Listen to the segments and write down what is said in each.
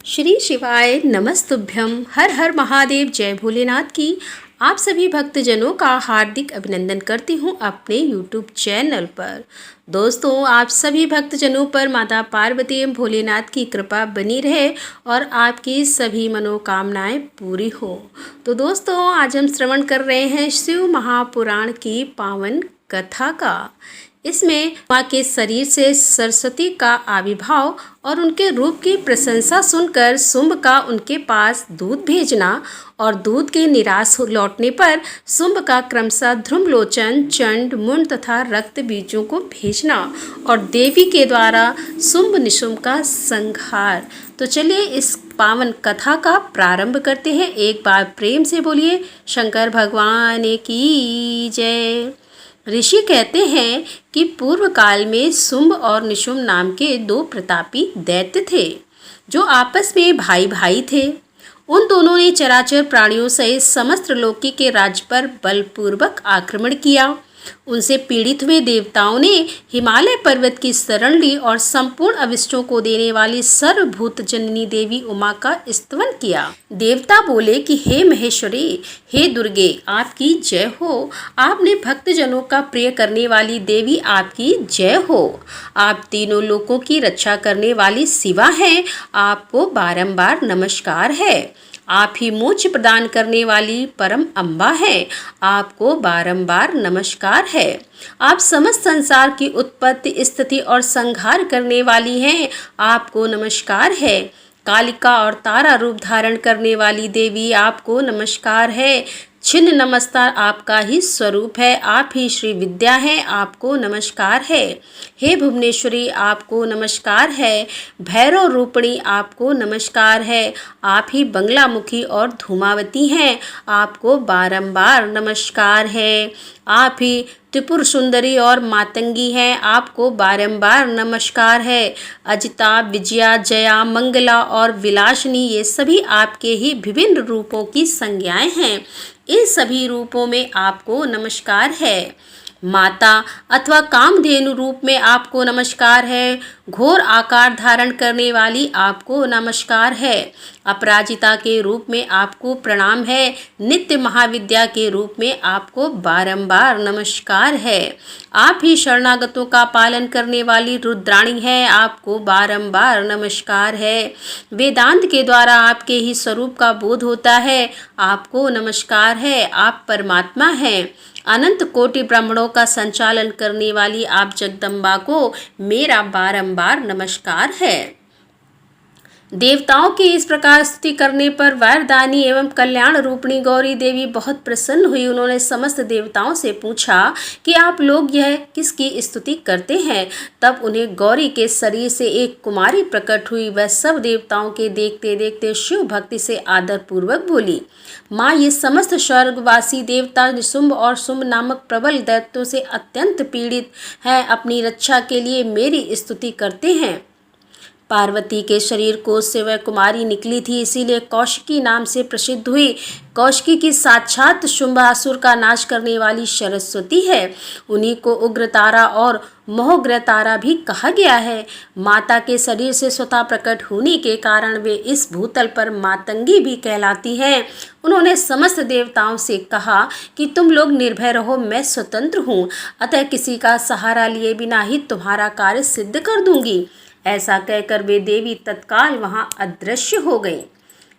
श्री शिवाय नमस्तुभ्यम। हर हर महादेव। जय भोलेनाथ की आप सभी भक्तजनों का हार्दिक अभिनंदन करती हूँ अपने YouTube चैनल पर। दोस्तों, आप सभी भक्तजनों पर माता पार्वती एवं भोलेनाथ की कृपा बनी रहे और आपकी सभी मनोकामनाएं पूरी हो। तो दोस्तों, आज हम श्रवण कर रहे हैं शिव महापुराण की पावन कथा का। इसमें माँ के शरीर से सरस्वती का आविर्भाव और उनके रूप की प्रशंसा सुनकर शुंभ का उनके पास दूध भेजना और दूध के निराश लौटने पर शुंभ का क्रमशः ध्रुमलोचन, चंड, मुंड तथा रक्त बीजों को भेजना और देवी के द्वारा शुंभ निशुंभ का संहार। तो चलिए इस पावन कथा का प्रारंभ करते हैं। एक बार प्रेम से बोलिए शंकर भगवान की जय। ऋषि कहते हैं कि पूर्व काल में शुंभ और निशुंभ नाम के दो प्रतापी दैत्य थे जो आपस में भाई भाई थे। उन दोनों ने चराचर प्राणियों सहित समस्त लोकी के राज्य पर बलपूर्वक आक्रमण किया। उनसे पीड़ित हुए देवताओं ने हिमालय पर्वत की शरण ली और संपूर्ण अविष्टों को देने वाली सर्वभूत जननी देवी उमा का स्तवन किया। देवता बोले कि हे महेश्वरी, हे दुर्गे, आपकी जय हो। आपने भक्तजनों का प्रिय करने वाली देवी, आपकी जय हो। आप तीनों लोकों की रक्षा करने वाली शिवा हैं, आपको बारंबार नमस्कार है। आप ही मोक्ष प्रदान करने वाली परम अम्बा है, आपको बारंबार नमस्कार है। आप समस्त संसार की उत्पत्ति, स्थिति और संहार करने वाली हैं, आपको नमस्कार है। कालिका और तारा रूप धारण करने वाली देवी, आपको नमस्कार है। छिन्न नमस्कार आपका ही स्वरूप है, आप ही श्री विद्या हैं, आपको नमस्कार है। हे भुवनेश्वरी, आपको नमस्कार है। भैरव रूपिणी, आपको नमस्कार है। आप ही बंगलामुखी और धूमावती हैं, आपको बारंबार नमस्कार है। आप ही त्रिपुर सुंदरी और मातंगी हैं, आपको बारंबार नमस्कार है। अजिता, विजया, जया, मंगला और विलासिनी, ये सभी आपके ही विभिन्न रूपों की संज्ञाएं हैं। इन सभी रूपों में आपको नमस्कार है। माता अथवा कामधेनु रूप में आपको नमस्कार है। घोर आकार धारण करने वाली, आपको नमस्कार है। अपराजिता के रूप में आपको प्रणाम है। नित्य महाविद्या के रूप में आपको बारंबार नमस्कार है। आप ही शरणागतों का पालन करने वाली रुद्राणी है, आपको बारंबार नमस्कार है। वेदांत के द्वारा आपके ही स्वरूप का बोध होता है, आपको नमस्कार है। आप परमात्मा हैं। अनंत कोटि ब्राह्मणों का संचालन करने वाली आप जगदम्बा को मेरा बारंबार नमस्कार है। देवताओं की इस प्रकार स्तुति करने पर वरदानी एवं कल्याण रूपिणी गौरी देवी बहुत प्रसन्न हुई। उन्होंने समस्त देवताओं से पूछा कि आप लोग यह किसकी स्तुति करते हैं। तब उन्हें गौरी के शरीर से एक कुमारी प्रकट हुई। वह सब देवताओं के देखते देखते शिव भक्ति से आदर पूर्वक बोली, माँ, ये समस्त स्वर्गवासी देवता शुंभ और शुंभ नामक प्रबल दैत्यों से अत्यंत पीड़ित हैं, अपनी रक्षा के लिए मेरी स्तुति करते हैं। पार्वती के शरीर कोश से वह कुमारी निकली थी, इसीलिए कौशिकी नाम से प्रसिद्ध हुई। कौशिकी की साक्षात शुंभासुर का नाश करने वाली सरस्वती है। उन्हीं को उग्रतारा और मोहग्रतारा भी कहा गया है। माता के शरीर से स्वतः प्रकट होने के कारण वे इस भूतल पर मातंगी भी कहलाती हैं। उन्होंने समस्त देवताओं से कहा कि तुम लोग निर्भय रहो, मैं स्वतंत्र हूँ, अतः किसी का सहारा लिए बिना ही तुम्हारा कार्य सिद्ध कर दूंगी। ऐसा कहकर वे देवी तत्काल वहां अदृश्य हो गई।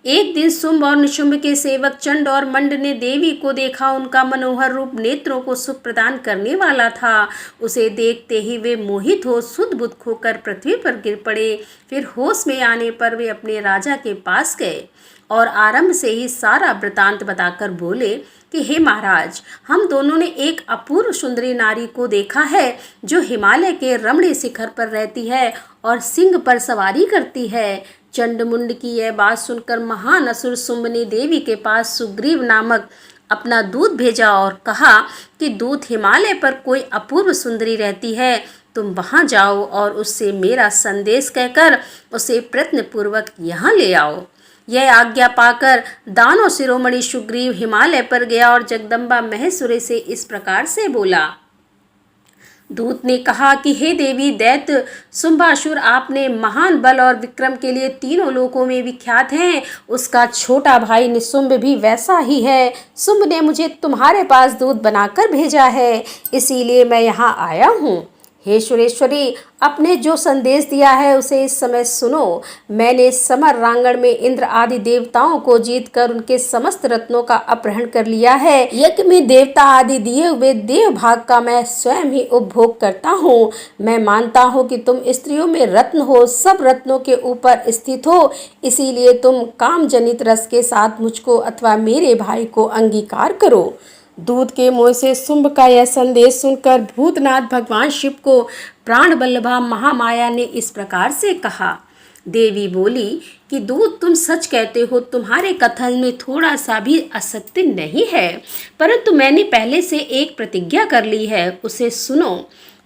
एक दिन शुंभ और निशुंभ के सेवक चंड और मंड ने देवी को देखा। उनका मनोहर रूप नेत्रों को सुख प्रदान करने वाला था। उसे देखते ही वे मोहित हो सुध बुध खोकर पृथ्वी पर गिर पड़े। फिर होश में आने पर वे अपने राजा के पास गए और आरंभ से ही सारा वृतांत बताकर बोले कि हे महाराज, हम दोनों ने एक अपूर्व सुंदरी नारी को देखा है जो हिमालय के रमणीय शिखर पर रहती है और सिंह पर सवारी करती है। चंडमुंड की यह बात सुनकर महान असुर शुंभ ने देवी के पास सुग्रीव नामक अपना दूत भेजा और कहा कि दूत हिमालय पर कोई अपूर्व सुंदरी रहती है, तुम वहां जाओ और उससे मेरा संदेश कहकर उसे प्रयत्नपूर्वक यहाँ ले आओ। यह आज्ञा पाकर दानव शिरोमणि सुग्रीव हिमालय पर गया और जगदम्बा महेश्वरी से इस प्रकार से बोला, दूत ने कहा कि हे देवी दैत्य शुंभासुर, आपने महान बल और विक्रम के लिए तीनों लोकों में विख्यात हैं। उसका छोटा भाई निशुंभ भी वैसा ही है। शुंभ ने मुझे तुम्हारे पास दूत बनाकर भेजा है, इसीलिए मैं यहाँ आया हूँ। हे सुरेश्वरी, आपने जो संदेश दिया है उसे इस समय सुनो। मैंने समर रांगण में इंद्र आदि देवताओं को जीतकर उनके समस्त रत्नों का अपहरण कर लिया है। यज्ञ में देवता आदि दिए हुए देव भाग का मैं स्वयं ही उपभोग करता हूँ। मैं मानता हूँ कि तुम स्त्रियों में रत्न हो, सब रत्नों के ऊपर स्थित हो, इसीलिए तुम काम जनित रस के साथ मुझको अथवा मेरे भाई को अंगीकार करो। दूत के मुंह से शुंभ का यह संदेश सुनकर भूतनाथ भगवान शिव को प्राण बल्लभा महामाया ने इस प्रकार से कहा। देवी बोली कि दूत, तुम सच कहते हो, तुम्हारे कथन में थोड़ा सा भी असत्य नहीं है, परंतु मैंने पहले से एक प्रतिज्ञा कर ली है, उसे सुनो।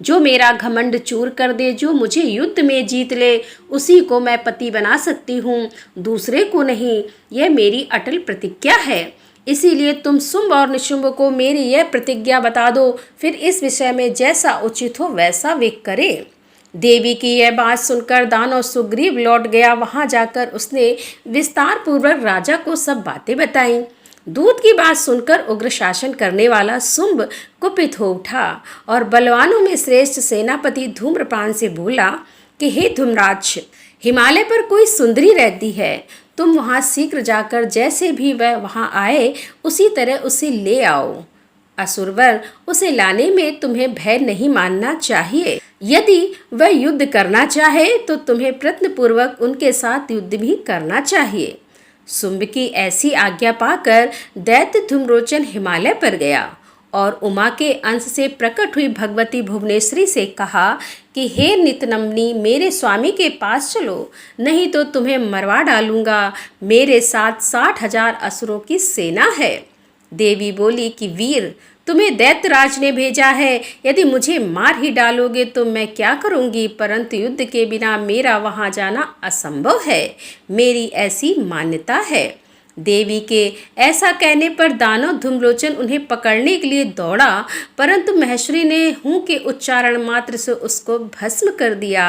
जो मेरा घमंड चूर कर दे, जो मुझे युद्ध में जीत ले, उसी को मैं पति बना सकती हूँ, दूसरे को नहीं। यह मेरी अटल प्रतिज्ञा है। इसीलिए तुम शुंभ और निशुंभ को मेरी यह प्रतिज्ञा बता दो, फिर इस विषय में जैसा उचित हो वैसा वे करें। देवी की यह बात सुनकर दानव सुग्रीव लौट गया। वहां जाकर उसने विस्तार पूर्वक राजा को सब बातें बताईं। दूत की बात सुनकर उग्र शासन करने वाला शुंभ कुपित हो उठा और बलवानों में श्रेष्ठ सेनापति धूम्रपान से बोला कि हे धूम्राक्ष, हिमालय पर कोई सुंदरी रहती है, तुम वहां शीघ्र जाकर जैसे भी वह वहां आए उसी तरह उसे ले आओ। असुरवर, उसे लाने में तुम्हें भय नहीं मानना चाहिए। यदि वह युद्ध करना चाहे तो तुम्हें प्रयत्नपूर्वक उनके साथ युद्ध भी करना चाहिए। शुंभ की ऐसी आज्ञा पाकर दैत्य धूम्रोचन हिमालय पर गया और उमा के अंश से प्रकट हुई भगवती भुवनेश्वरी से कहा कि हे नितनमनी, मेरे स्वामी के पास चलो, नहीं तो तुम्हें मरवा डालूंगा। मेरे साथ 60,000 असुरों की सेना है। देवी बोली कि वीर, तुम्हें दैत्यराज ने भेजा है, यदि मुझे मार ही डालोगे तो मैं क्या करूंगी, परंतु युद्ध के बिना मेरा वहां जाना असंभव है, मेरी ऐसी मान्यता है। देवी के ऐसा कहने पर दानव धूम्रोचन उन्हें पकड़ने के लिए दौड़ा, परंतु महेश्वरी ने हूँ के उच्चारण मात्र से उसको भस्म कर दिया।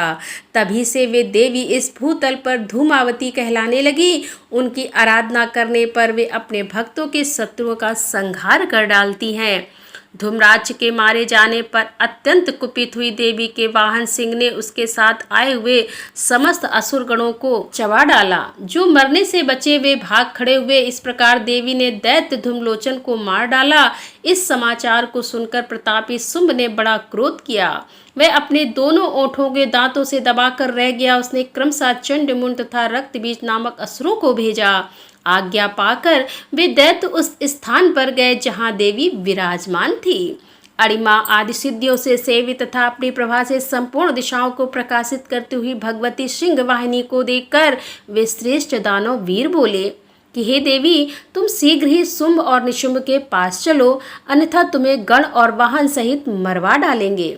तभी से वे देवी इस भूतल पर धूमावती कहलाने लगी। उनकी आराधना करने पर वे अपने भक्तों के शत्रुओं का संहार कर डालती हैं। धूम्राक्ष के मारे जाने पर अत्यंत कुपित हुई देवी के वाहन सिंह ने उसके साथ आए हुए समस्त असुरगणों को चबा डाला। जो मरने से बचे वे भाग खड़े हुए। इस प्रकार देवी ने दैत्य धूम्रलोचन को मार डाला। इस समाचार को सुनकर प्रतापी शुंभ ने बड़ा क्रोध किया। वह अपने दोनों ओठों के दांतों से दबाकर रह गया। उसने क्रमशः चंडमुंड तथा रक्तबीज नामक असुरों को भेजा। आज्ञा पाकर वे दैत्य उस स्थान पर गए जहां देवी विराजमान थी। अणिमा आदि सिद्धियों से सेवित तथा अपनी प्रभा से संपूर्ण दिशाओं को प्रकाशित करती हुई भगवती सिंह वाहिनी को देखकर वे श्रेष्ठ दानव वीर बोले कि हे देवी, तुम शीघ्र ही शुंभ और निशुंभ के पास चलो, अन्यथा तुम्हें गण और वाहन सहित मरवा डालेंगे।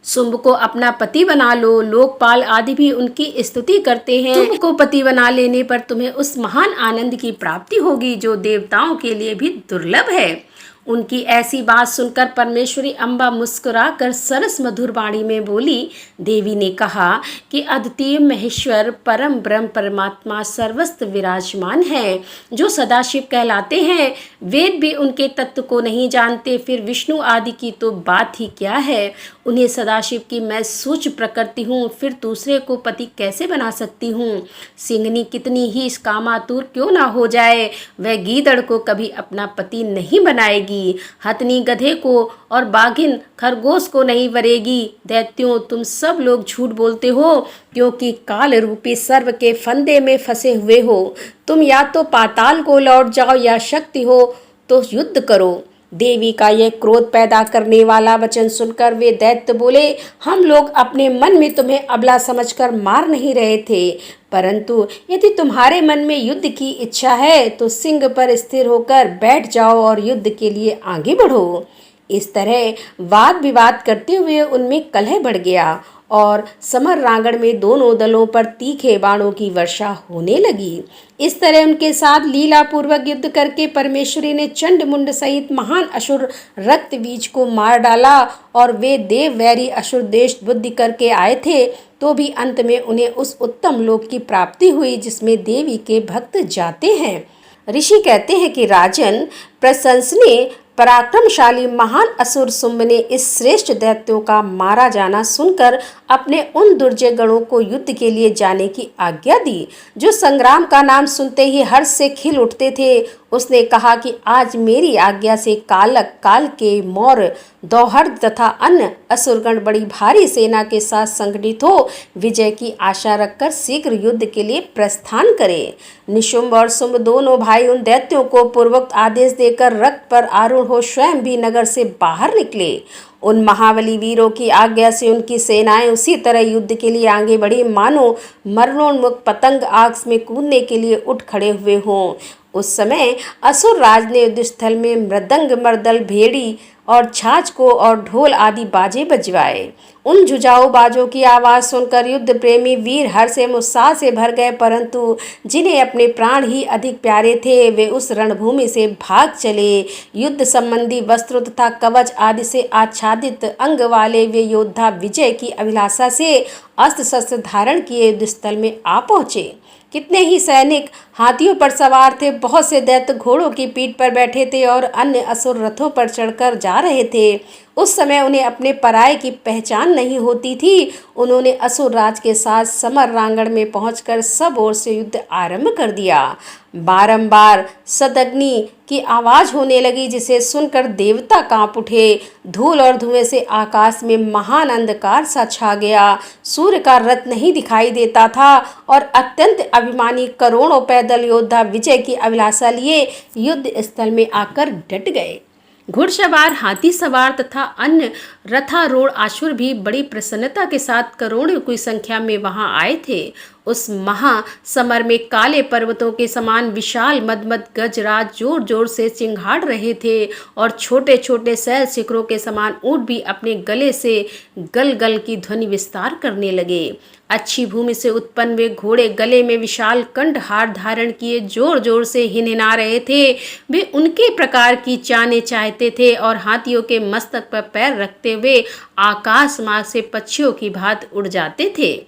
शुंभ को अपना पति बना लो। लोकपाल आदि भी उनकी स्तुति करते हैं। शुंभ को पति बना लेने पर तुम्हें उस महान आनंद की प्राप्ति होगी जो देवताओं के लिए भी दुर्लभ है। उनकी ऐसी बात सुनकर परमेश्वरी अम्बा मुस्कुराकर सरस मधुर वाणी में बोली। देवी ने कहा कि अद्वितीय महेश्वर परम ब्रह्म परमात्मा सर्वस्त्र विराजमान है, जो सदाशिव कहलाते हैं। वेद भी उनके तत्व को नहीं जानते, फिर विष्णु आदि की तो बात ही क्या है। उन्हें सदाशिव की मैं सूक्ष्म प्रकृति हूँ, फिर दूसरे को पति कैसे बना सकती हूँ। सिंहनी कितनी ही कामातुर क्यों ना हो जाए, वह गीदड़ को कभी अपना पति नहीं बनाएगी। हथनी गधे को और बाघिन खरगोश को नहीं वरेगी। दैत्यों, तुम सब लोग झूठ बोलते हो, क्योंकि काल रूपी सर्व के फंदे में फंसे हुए हो। तुम या तो पाताल को लौट जाओ या शक्ति हो तो युद्ध करो। देवी का यह क्रोध पैदा करने वाला वचन सुनकर वे दैत्य बोले, हम लोग अपने मन में तुम्हें अबला समझकर मार नहीं रहे थे, परंतु यदि तुम्हारे मन में युद्ध की इच्छा है तो सिंह पर स्थिर होकर बैठ जाओ और युद्ध के लिए आगे बढ़ो। इस तरह वाद विवाद करते हुए उनमें कलह बढ़ गया और समर रांगण में दोनों दलों पर तीखे बाणों की वर्षा होने लगी। इस तरह उनके साथ लीला पूर्वक युद्ध करके परमेश्वरी ने चंड मुंड सहित महान असुर रक्त बीज को मार डाला और वे देव वैरी असुर देश बुद्धि करके आए थे, तो भी अंत में उन्हें उस उत्तम लोक की प्राप्ति हुई जिसमें देवी के भक्त जाते हैं। ऋषि कहते हैं कि राजन, प्रशंसनीय पराक्रमशाली महान असुर शुंभ ने इस श्रेष्ठ दैत्यों का मारा जाना सुनकर अपने उन दुर्जय गणों को युद्ध के लिए जाने की आज्ञा दी, जो संग्राम का नाम सुनते ही हर्ष से खिल उठते थे। उसने कहा कि आज मेरी आज्ञा से कालक, काल के, मौर्य, दौहर्द तथा अन्य असुरगण बड़ी भारी सेना के साथ संगठित हो विजय की आशा रखकर शीघ्र युद्ध के लिए प्रस्थान करे। निशुंभ और शुंभ दोनों भाई उन दैत्यों को पूर्वोक्त आदेश देकर रथ पर आरूढ़ हो स्वयं भी नगर से बाहर निकले। उन महाबली वीरों की आज्ञा से उनकी सेनाएं उसी तरह युद्ध के लिए आगे बढ़ी मानो मरणोन्मुख पतंग आग में कूदने के लिए उठ खड़े हुए हों। उस समय असुर राज ने युद्ध स्थल में मृदंग, मर्दल, भेड़ी और छाछ को और ढोल आदि बाजे बजवाए। उन जुझाऊ बाजों की आवाज़ सुनकर युद्ध प्रेमी वीर हर्ष एवं उत्साह से भर गए, परंतु जिन्हें अपने प्राण ही अधिक प्यारे थे वे उस रणभूमि से भाग चले। युद्ध संबंधी वस्त्रों तथा कवच आदि से आच्छादित अंग वाले वे योद्धा विजय की अभिलाषा से अस्त्र शस्त्र धारण किए युद्ध स्थल में आ पहुँचे। कितने ही सैनिक हाथियों पर सवार थे, बहुत से दैत्य घोड़ों की पीठ पर बैठे थे और अन्य असुर रथों पर चढ़कर जा रहे थे। उस समय उन्हें अपने पराये की पहचान नहीं होती थी। उन्होंने असुर राज के साथ समर रांगण में पहुंचकर सब ओर से युद्ध आरंभ कर दिया। बारंबार सदग्नि की आवाज होने लगी, जिसे सुनकर देवता कांप उठे। धूल और धुएं से आकाश में महान अंधकार सा छा गया। सूर्य का रथ नहीं दिखाई देता था और अत्यंत अभिमानी करोड़ों पैदल योद्धा विजय की अभिलाषा लिए युद्ध स्थल में आकर डट गए। घुड़सवार, हाथी सवार तथा अन्य रथारूढ़ आसुर भी बड़ी प्रसन्नता के साथ करोड़ों की संख्या में वहां आए थे। उस महासमर में काले पर्वतों के समान विशाल मदमद गजराज जोर जोर से चिंघाड़ रहे थे और छोटे छोटे शैल शिखरों के समान ऊंट भी अपने गले से गल गल की ध्वनि विस्तार करने लगे। अच्छी भूमि से उत्पन्न वे घोड़े गले में विशाल कंठहार धारण किए जोर जोर से हिनहिना रहे थे। वे उनके प्रकार की चाने चाहते थे और हाथियों के मस्तक पर पैर रखते हुए आकाश मार्ग से पक्षियों की भांति उड़ जाते थे।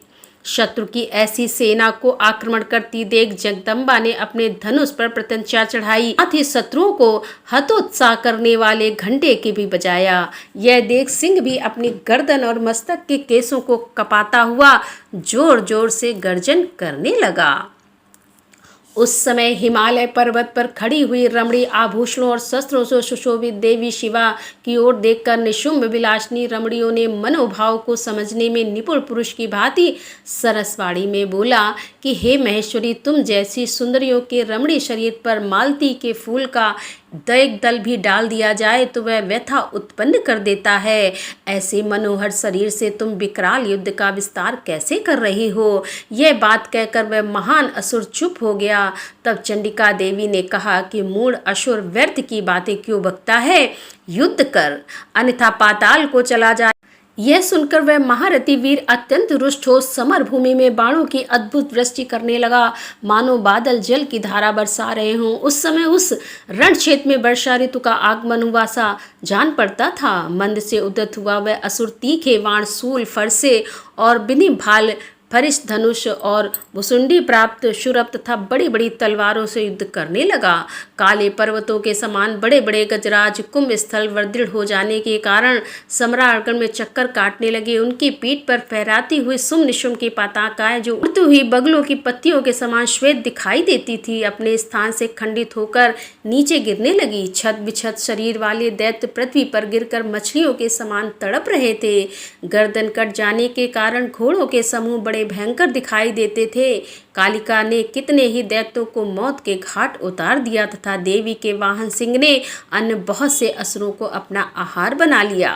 शत्रु की ऐसी सेना को आक्रमण करती देख जगदम्बा ने अपने धनुष पर प्रत्यंचा चढ़ाई, साथ ही शत्रुओं को हतोत्साह करने वाले घंटे के भी बजाया। यह देख सिंह भी अपनी गर्दन और मस्तक के केसों को कपाता हुआ जोर जोर से गर्जन करने लगा। उस समय हिमालय पर्वत पर खड़ी हुई रमणी आभूषणों और शस्त्रों से सुशोभित देवी शिवा की ओर देखकर निशुंभ विलासिनी रमणियों ने मनोभाव को समझने में निपुण पुरुष की भांति सरसवाणी में बोला कि हे महेश्वरी, तुम जैसी सुंदरियों के रमणी शरीर पर मालती के फूल का एक दल भी डाल दिया जाए तो वह व्यथा उत्पन्न कर देता है। ऐसे मनोहर शरीर से तुम विकराल युद्ध का विस्तार कैसे कर रही हो? यह बात कहकर वह महान असुर चुप हो गया। तब चंडिका देवी ने कहा कि मूढ़ असुर, व्यर्थ की बातें क्यों बकता है? युद्ध कर, अन्यथा पाताल को चला जाए। यह सुनकर वह महारथी वीर अत्यंत रुष्ट हो समर भूमि में बाणों की अद्भुत वृष्टि करने लगा, मानो बादल जल की धारा बरसा रहे हों। उस समय उस रण क्षेत्र में वर्षा ऋतु का आगमन हुआ सा जान पड़ता था। मंद से उद्यत हुआ वह असुर तीखे बाण, शूल, फरसे और बिनी भाल, फरिश, धनुष और भुसुंडी प्राप्त शूरप तथा बड़ी बड़ी तलवारों से युद्ध करने लगा। काले पर्वतों के समान बड़े बड़े गजराज कुंभ स्थल वर्दृढ़ हो जाने के कारण सम्राटगण में चक्कर काटने लगे। उनकी पीठ पर फहराती हुई सुम निशुम की पताकाएं जो उड़ती हुई बगलों की पत्तियों के समान श्वेत दिखाई देती थी, अपने स्थान से खंडित होकर नीचे गिरने लगी। छत बिछत शरीर वाले दैत्य पृथ्वी पर गिरकर मछलियों के समान तड़प रहे थे। गर्दन कट जाने के कारण घोड़ों के समूह बड़े भयंकर दिखाई देते थे। कालिका ने कितने ही दैत्यों को मौत के घाट उतार दिया तथा देवी के वाहन सिंह ने अन्य बहुत से असुरों को अपना आहार बना लिया।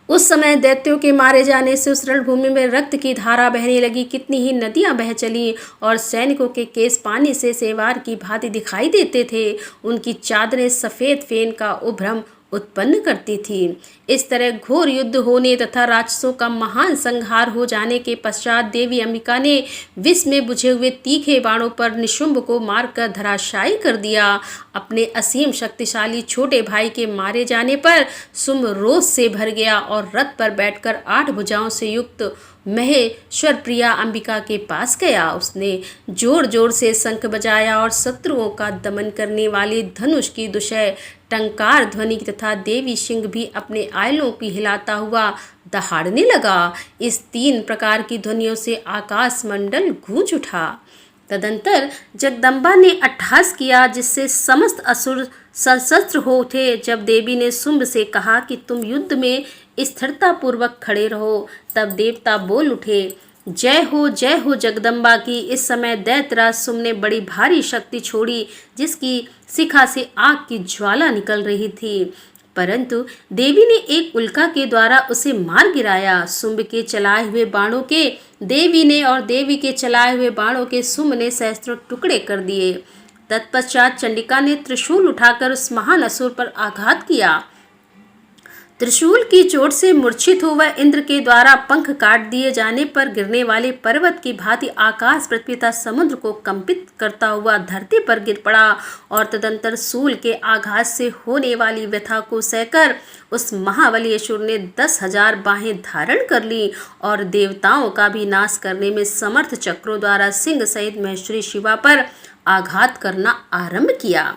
उस समय दैत्यों के मारे जाने से उस रणभूमि में रक्त की धारा बहने लगी। कितनी ही नदियां बह चली और सैनिकों के केस पानी से सेवार की भांति दिखाई देते थे। उनकी चादरें सफ़ेद फेन का उभ्रम उत्पन्न करती थी। इस तरह घोर युद्ध होने तथा राक्षसों का महान संहार हो जाने के पश्चात देवी अंबिका ने विष में बुझे हुए तीखे बाणों पर निशुंभ को मारकर धराशायी कर दिया। अपने असीम शक्तिशाली छोटे भाई के मारे जाने पर शुंभ रोष से भर गया और रथ पर बैठकर 8 भुजाओं से युक्त महेश्वर प्रिया अंबिका के पास गया। उसने जोर जोर से शंख बजाया और शत्रुओं का दमन करने वाली धनुष की दुशय टंकार ध्वनि तथा देवी सिंह भी अपने आयलों की हिलाता हुआ दहाड़ने लगा। इस 3 प्रकार की ध्वनियों से आकाश मंडल गूंज उठा। तदंतर जगदम्बा ने अट्टहास किया जिससे समस्त असुर सशस्त्र हो उठे। जब देवी ने शुंभ से कहा कि तुम युद्ध में स्थिरता पूर्वक खड़े रहो, तब देवता बोल उठे, जय हो जगदम्बा की। इस समय दैत्यराज शुंभ ने बड़ी भारी शक्ति छोड़ी जिसकी शिखा से आग की ज्वाला निकल रही थी, परंतु देवी ने एक उल्का के द्वारा उसे मार गिराया। शुंभ के चलाए हुए बाणों के देवी ने और देवी के चलाए हुए बाणों के शुंभ ने सहस्त्रों टुकड़े कर दिए। तत्पश्चात चंडिका ने त्रिशूल उठाकर उस महान असुर पर आघात किया। त्रिशूल की चोट से मूर्छित हो वह इंद्र के द्वारा पंख काट दिए जाने पर गिरने वाले पर्वत की भांति आकाश पृथ्वी तथा समुद्र को कंपित करता हुआ धरती पर गिर पड़ा और तदंतर शूल के आघात से होने वाली व्यथा को सहकर उस महाबली असुर ने 10,000 बाहें धारण कर ली और देवताओं का भी नाश करने में समर्थ चक्रों द्वारा सिंह सहित महेश्वरी शिवा पर आघात करना आरंभ किया।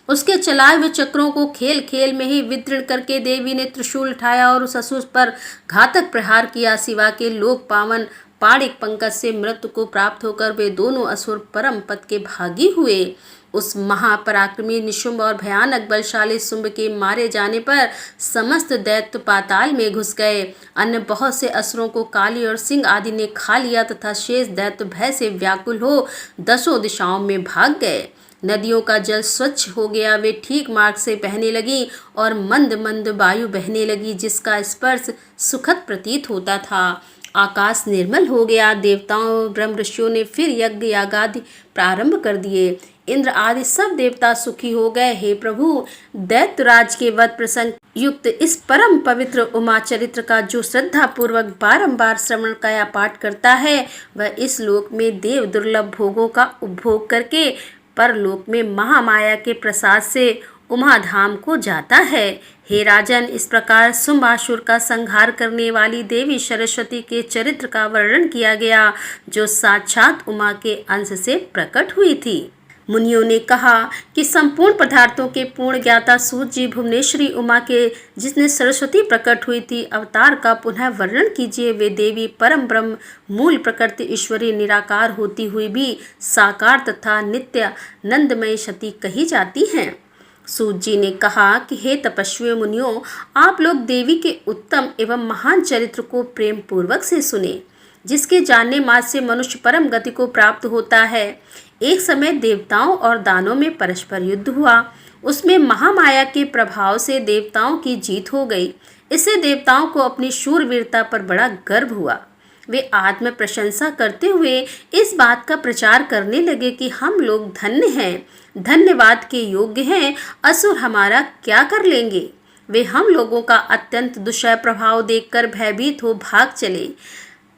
उसके चलाए हुए चक्रों को खेल खेल में ही विदीर्ण करके देवी ने त्रिशूल उठाया और उस असुर पर घातक प्रहार किया। शिवा के लोक पावन पाणिक पंकज से मृत्यु को प्राप्त होकर वे दोनों असुर परम पद के भागी हुए। उस महापराक्रमी निशुंभ और भयानक बलशाली शुंभ के मारे जाने पर समस्त दैत्य पाताल में घुस गए। अन्य बहुत से असुरों को काली और सिंह आदि ने खा लिया तथा शेष दैत्य भय से व्याकुल हो 10 दिशाओं में भाग गए। नदियों का जल स्वच्छ हो गया, वे ठीक मार्ग से बहने लगी और मंद मंद वायु बहने लगी जिसका स्पर्श सुखद प्रतीत होता था। आकाश निर्मल हो गया। देवताओं ब्रह्म ऋषियों ने फिर यज्ञ यागादि प्रारंभ कर दिए। इंद्र आदि सब देवता सुखी हो गए। हे प्रभु, दैत्यराज के वध प्रसंग युक्त इस परम पवित्र उमा चरित्र का जो श्रद्धा पूर्वक बारंबार श्रवण काया पाठ करता है वह इस लोक में देव दुर्लभ भोगों का उपभोग करके परलोक में महामाया के प्रसाद से उमा धाम को जाता है। हे राजन, इस प्रकार शुंभासुर का संहार करने वाली देवी सरस्वती के चरित्र का वर्णन किया गया जो साक्षात उमा के अंश से प्रकट हुई थी। मुनियों ने कहा कि संपूर्ण पदार्थों के पूर्ण ज्ञाता सूत जी भुवनेश्वरी उमा के जिसने सरस्वती प्रकट हुई थी अवतार का पुनः वर्णन कीजिए। वे देवी परम ब्रह्म मूल प्रकृति ईश्वरी निराकार होती हुई भी साकार तथा नित्य नंदमय शती कही जाती हैं। सूत जी ने कहा कि हे तपस्वी मुनियों, आप लोग देवी के उत्तम एवं महान चरित्र को प्रेम पूर्वक से सुने जिसके जानने मात्र से मनुष्य परम गति को प्राप्त होता है। एक समय देवताओं और दानों में परस्पर युद्ध हुआ। उसमें महामाया के प्रभाव से देवताओं की जीत हो गई। इससे देवताओं को अपनी शूरवीरता पर बड़ा गर्व हुआ। वे आत्म प्रशंसा करते हुए इस बात का प्रचार करने लगे कि हम लोग धन्य हैं, धन्यवाद के योग्य हैं, असुर हमारा क्या कर लेंगे। वे हम लोगों का अत्यंत दुष्य प्रभाव देखकर भयभीत हो भाग चले,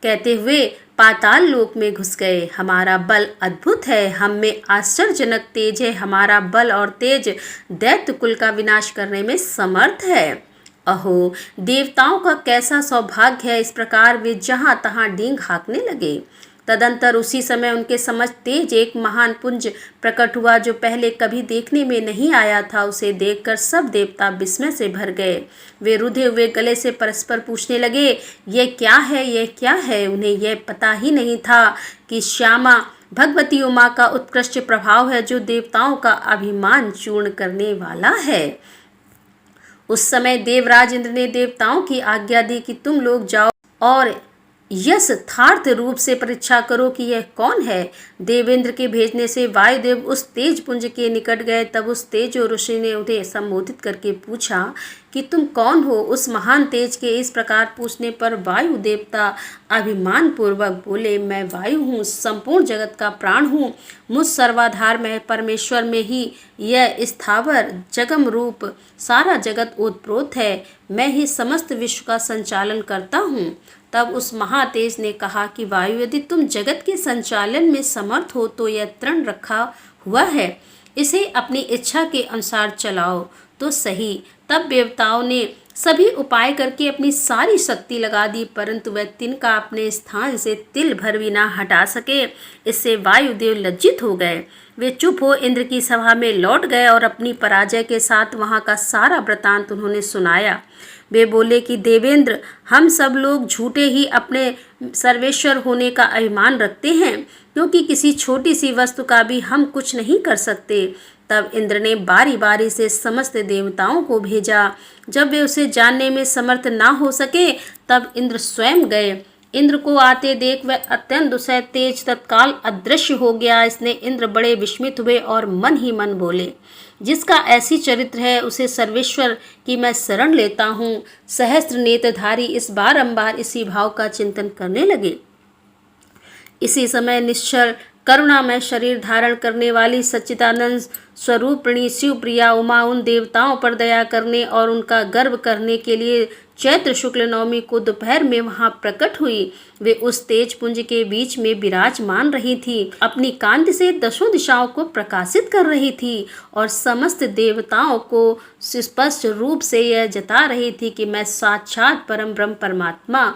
कहते हुए पाताल लोक में घुस गए। हमारा बल अद्भुत है, हम में आश्चर्यजनक तेज है, हमारा बल और तेज दैत्य कुल का विनाश करने में समर्थ है। अहो, देवताओं का कैसा सौभाग्य है। इस प्रकार वे जहाँ तहाँ डींग हाँकने लगे। तदंतर उसी समय उनके समझ तेज एक महान पुंज प्रकट हुआ जो पहले कभी देखने में नहीं आया था। उसे देखकर सब देवता विस्मय से भर गए। वे रुधे हुए गले से परस्पर पूछने लगे, यह क्या है, यह क्या है। उन्हें यह पता ही नहीं था कि श्यामा भगवती उमा का उत्कृष्ट प्रभाव है जो देवताओं का अभिमान चूर्ण करने वाला है। उस समय देवराज इंद्र ने देवताओं की आज्ञा दी कि तुम लोग जाओ और यथार्थ रूप से परीक्षा करो कि यह कौन है। देवेंद्र के भेजने से वायुदेव उस तेज पुंज के निकट गए। तब उस तेज ऋषि ने उन्हें संबोधित करके पूछा कि तुम कौन हो। उस महान तेज के इस प्रकार पूछने पर वायु देवता अभिमान पूर्वक बोले, मैं वायु हूँ, संपूर्ण जगत का प्राण हूँ। मुझ सर्वाधार में परमेश्वर में ही यह स्थावर जगम रूप सारा जगत ओतप्रोत है। मैं ही समस्त विश्व का संचालन करता हूँ। तब उस महातेज ने कहा कि वायु, यदि तुम जगत के संचालन में समर्थ हो तो यह तृण रखा हुआ है, इसे अपनी इच्छा के अनुसार चलाओ तो सही। तब देवताओं ने सभी उपाय करके अपनी सारी शक्ति लगा दी, परंतु वह तिनका अपने स्थान से तिल भर भी ना हटा सके। इससे वायुदेव लज्जित हो गए। वे चुप हो इंद्र की सभा में लौट गए और अपनी पराजय के साथ वहां का सारा वृतांत उन्होंने सुनाया। वे बोले कि देवेंद्र, हम सब लोग झूठे ही अपने सर्वेश्वर होने का अभिमान रखते हैं, क्योंकि किसी छोटी सी वस्तु का भी हम कुछ नहीं कर सकते। तब इंद्र ने बारी बारी से समस्त देवताओं को भेजा। जब वे उसे जानने में समर्थ ना हो सके तब इंद्र स्वयं गए। इंद्र को आते देख वह अत्यंत दुसह तेज तत्काल अदृश्य हो गया। इसने इंद्र बड़े विस्मित हुए और मन ही मन बोले, जिसका ऐसी चरित्र है उसे सर्वेश्वर की मैं शरण लेता हूँ। सहस्त्र नेत्रधारी इस बारंबार इसी भाव का चिंतन करने लगे। इसी समय निश्चल करुणामय शरीर धारण करने वाली सच्चिदानंद स्वरूपिणी शिव प्रिया उमा उन देवताओं पर दया करने और उनका गर्व करने के लिए चैत्र शुक्ल नवमी को दोपहर में वहां प्रकट हुई। वे उस तेज पुंज के बीच में विराजमान रही थी, अपनी कांति से दसों दिशाओं को प्रकाशित कर रही थी और समस्त देवताओं को स्पष्ट रूप से यह जता रही थी कि मैं साक्षात परम ब्रह्म परमात्मा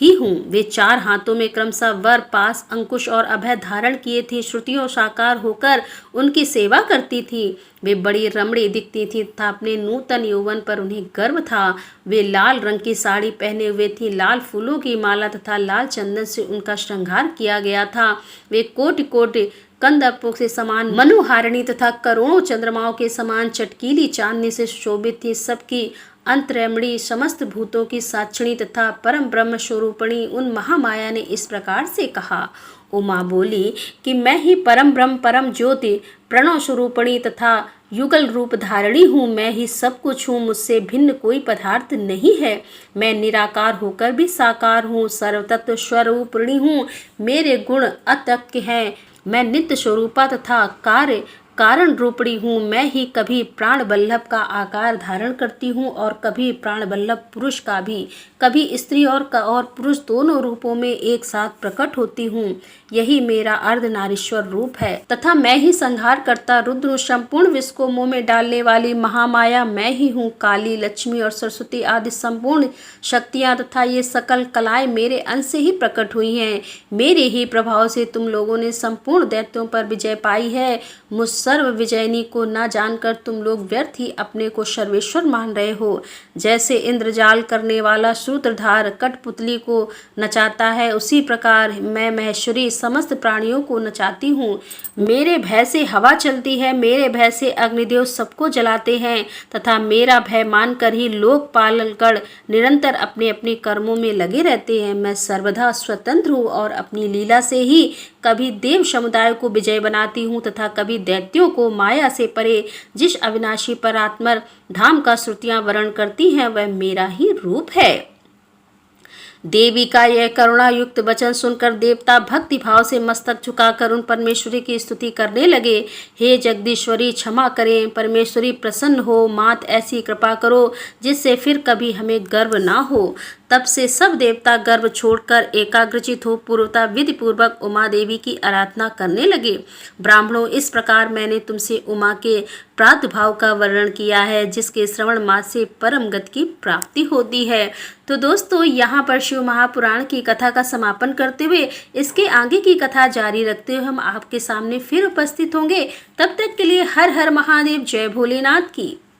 ही हूँ। वे चार हाथों में क्रमशः वर, पास, अंकुश और अभय धारण किए थी। श्रुतियों साकार होकर उनकी सेवा करती थी। वे बड़ी रमणी दिखती थी तथा अपने नूतन यौवन पर उन्हें गर्व था। वे लाल रंग की साड़ी पहने हुए थी, लाल फूलों की माला तथा लाल चंदन से उनका श्रृंगार किया गया था। वे कोटि कोटि कंदर्पों से समान मनोहारिणी तथा करोड़ों चंद्रमाओं के समान चटकीली चांदनी से शोभित थी। सबकी अंतरमणि, समस्त भूतों की साक्षिणी तथा परम ब्रह्म स्वरूपिणी उन महामाया ने इस प्रकार से कहा। उमा बोली कि मैं ही परम ब्रह्म परम ज्योति प्रणव स्वरूपिणी तथा युगल रूप धारणी हूँ। मैं ही सब कुछ हूँ, मुझसे भिन्न कोई पदार्थ नहीं है। मैं निराकार होकर भी साकार हूँ, सर्वतत्व स्वरूपिणी हूँ। मेरे गुण अतक्य हैं। मैं नित्य स्वरूपा तथा कार्य कारण रूपणी हूँ। मैं ही कभी प्राण वल्लभ का आकार धारण करती हूँ और कभी प्राण वल्लभ पुरुष का भी, कभी स्त्री और पुरुष दोनों रूपों में एक साथ प्रकट होती हूँ। यही मेरा अर्धनारीश्वर रूप है तथा मैं ही संहार करता रुद्र हूँ। संपूर्ण विश्व को मुंह में डालने वाली महामाया मैं ही हूँ। काली, लक्ष्मी और सरस्वती आदि संपूर्ण शक्तियाँ तथा ये सकल कलाएं मेरे अंश से ही प्रकट हुई हैं। मेरे ही प्रभाव से तुम लोगों ने संपूर्ण दैत्यों पर विजय पाई है। मुझ सर्व विजयनी को न जानकर तुम लोग व्यर्थ ही अपने को सर्वेश्वर मान रहे हो। जैसे इंद्रजाल करने वाला सूत्रधार कठपुतली को नचाता है, उसी प्रकार मैं महेश्वरी समस्त प्राणियों को नचाती हूँ। मेरे भय से हवा चलती है, मेरे भय से अग्निदेव सबको जलाते हैं तथा मेरा भय मानकर ही लोकपालगण निरंतर अपने अपने कर्मों में लगे रहते हैं। मैं सर्वदा स्वतंत्र हूँ और अपनी लीला से ही कभी देव समुदाय को विजय बनाती हूँ तथा कभी दैत्यों को माया से परे जिस अविनाशी परात्पर धाम का श्रुतियां वर्ण करती हैं वह मेरा ही रूप है। देवी का यह करुणा युक्त वचन सुनकर देवता भक्ति भाव से मस्तक झुकाकर उन परमेश्वरी की स्तुति करने लगे। हे जगदीश्वरी, क्षमा करें। परमेश्वरी प्रसन्न हो, मात ऐसी कृपा करो जिससे फिर कभी हमें गर्व ना हो। तब से सब देवता गर्व छोड़कर एकाग्रचित हो पूर्वता विधि पूर्वक उमा देवी की आराधना करने लगे। ब्राह्मणों, इस प्रकार मैंने तुमसे उमा के प्रादुर्भाव का वर्णन किया है, जिसके श्रवण मास से परम गति की प्राप्ति होती है। तो दोस्तों, यहाँ पर शिव महापुराण की कथा का समापन करते हुए इसके आगे की कथा जारी रखते हुए हम आपके सामने फिर उपस्थित होंगे। तब तक के लिए हर हर महादेव, जय भोलेनाथ की।